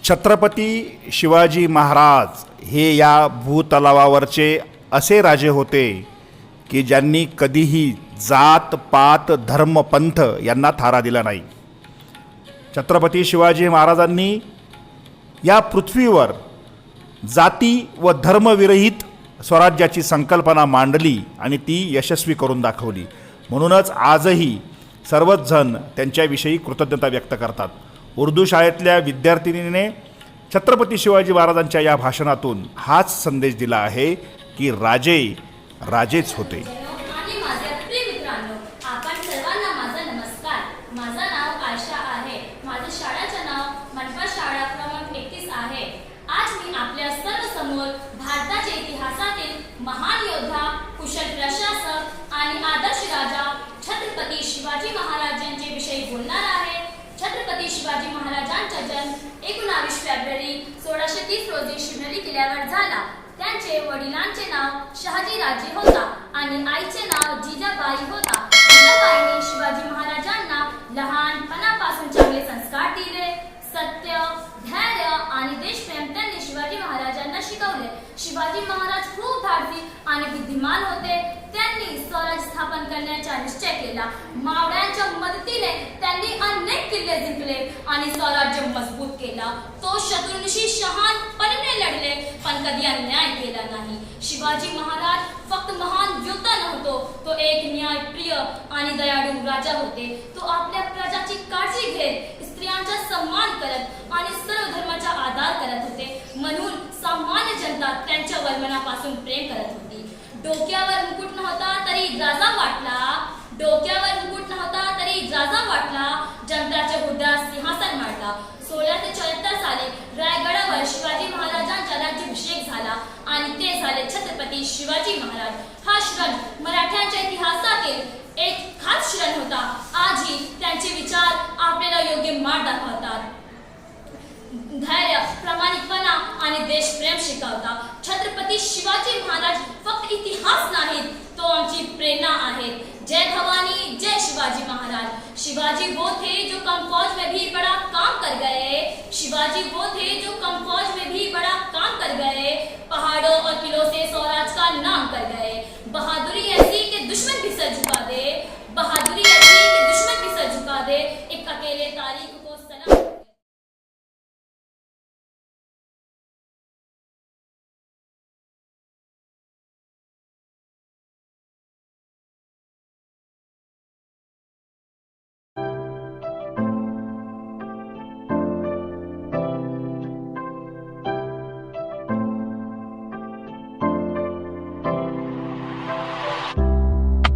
छत्रपती शिवाजी महाराज हे या भूतलावावरचे असे राजे होते की ज्यांनी कधीही जात पात धर्म पंथ यांना थारा दिला नाही. छत्रपती शिवाजी महाराजांनी या पृथ्वीवर जाती व धर्मविरहित स्वराज्याची संकल्पना मांडली आणि ती यशस्वी करून दाखवली. म्हणूनच आजही सर्वच जण त्यांच्याविषयी कृतज्ञता व्यक्त करतात. उर्दू शाळेतल्या विद्यार्थिनीने छत्रपती शिवाजी महाराजांच्या या भाषणातून हाच संदेश दिला आहे की राजे राजेच होते. आणि माझ्या प्रिय मित्रांनो, आपण सर्वांना माझा नमस्कार. माझं नाव आयशा आहे. माझ्या शाळेचं नाव मनपा शाळा क्रमांक 31 आहे. आज मी आपल्या सर्व समोर भारताच्या इतिहासातील महान योद्धा, कुशल प्रशासक आणि आदर्श राजा छत्रपती शिवाजी महाराजांचे विषयी बोलणार आहे. छत्रपती शिवाजी महाराजांचा जन्म 19 फेब्रुवारी 1630 रोजी शिवनेरी किल्ल्यावर झाला. त्यांचे वडिलांचे नाव शहाजी राजे होता आणि आईचे नाव जिजाबाई होता. जिजाबाईंनी शिवाजी महाराजांना लहानपणापासून चांगले संस्कार दिले. सत्य, धैर्य आणि देशप्रेम त्यांनी शिवाजी महाराजांना शिकवले. शिवाजी महाराज खूप धाडसी आणि बुद्धिमान होते. त्यांनी स्वराज्य स्थापन करण्याचा निश्चय केला. मावळ्यांच्या मदतीने त्यांनी अनेक किल्ले जिंकले आणि स्वराज्य मजबूत केला. तो शत्रूंशी शहाणपणाने लढले पण कधी अन्याय केला नाही. शिवाजी महाराज फक्त महान योद्धा नव्हतो, तो एक न्यायप्रिय आणि दयाळू राजा होते. तो आपल्या प्रजाची काळजी घेत, स्त्रियांचा सन्मान करत आणि सर्व धर्माचा आदर करत होते. म्हणून सामान्य जनता त्यांच्यावर मनापासून प्रेम करत होती. डोक्यावर मुकुट नव्हता तरी राजा वाटला. डोक्यावर मुकुट नव्हता तरी राजा वाटला. जनताच्या हृदयात सिंहासन मांडला. 1674 साली रायगडावर शिवाजी महाराजांचा राज्याभिषेक झाला आणि ते झाले छत्रपती शिवाजी महाराज. हा क्षण मराठ्यांच्या इतिहासातील एक खास क्षण होता. आजही त्यांचे विचार आपल्याला योग्य मार्ग दाखवतात. धैर्य, प्रामाणिकपणा आणि देशप्रेम शिकवतात. छत्रपती शिवाजी महाराज फक्त इतिहास नाहीत, तो आमची प्रेरणा आहेत. जय भवानी, जय शिवाजी महाराज. शिवाजी वो थे जो कम फौज में भी बड़ा काम कर गए. शिवाजी वो थे जो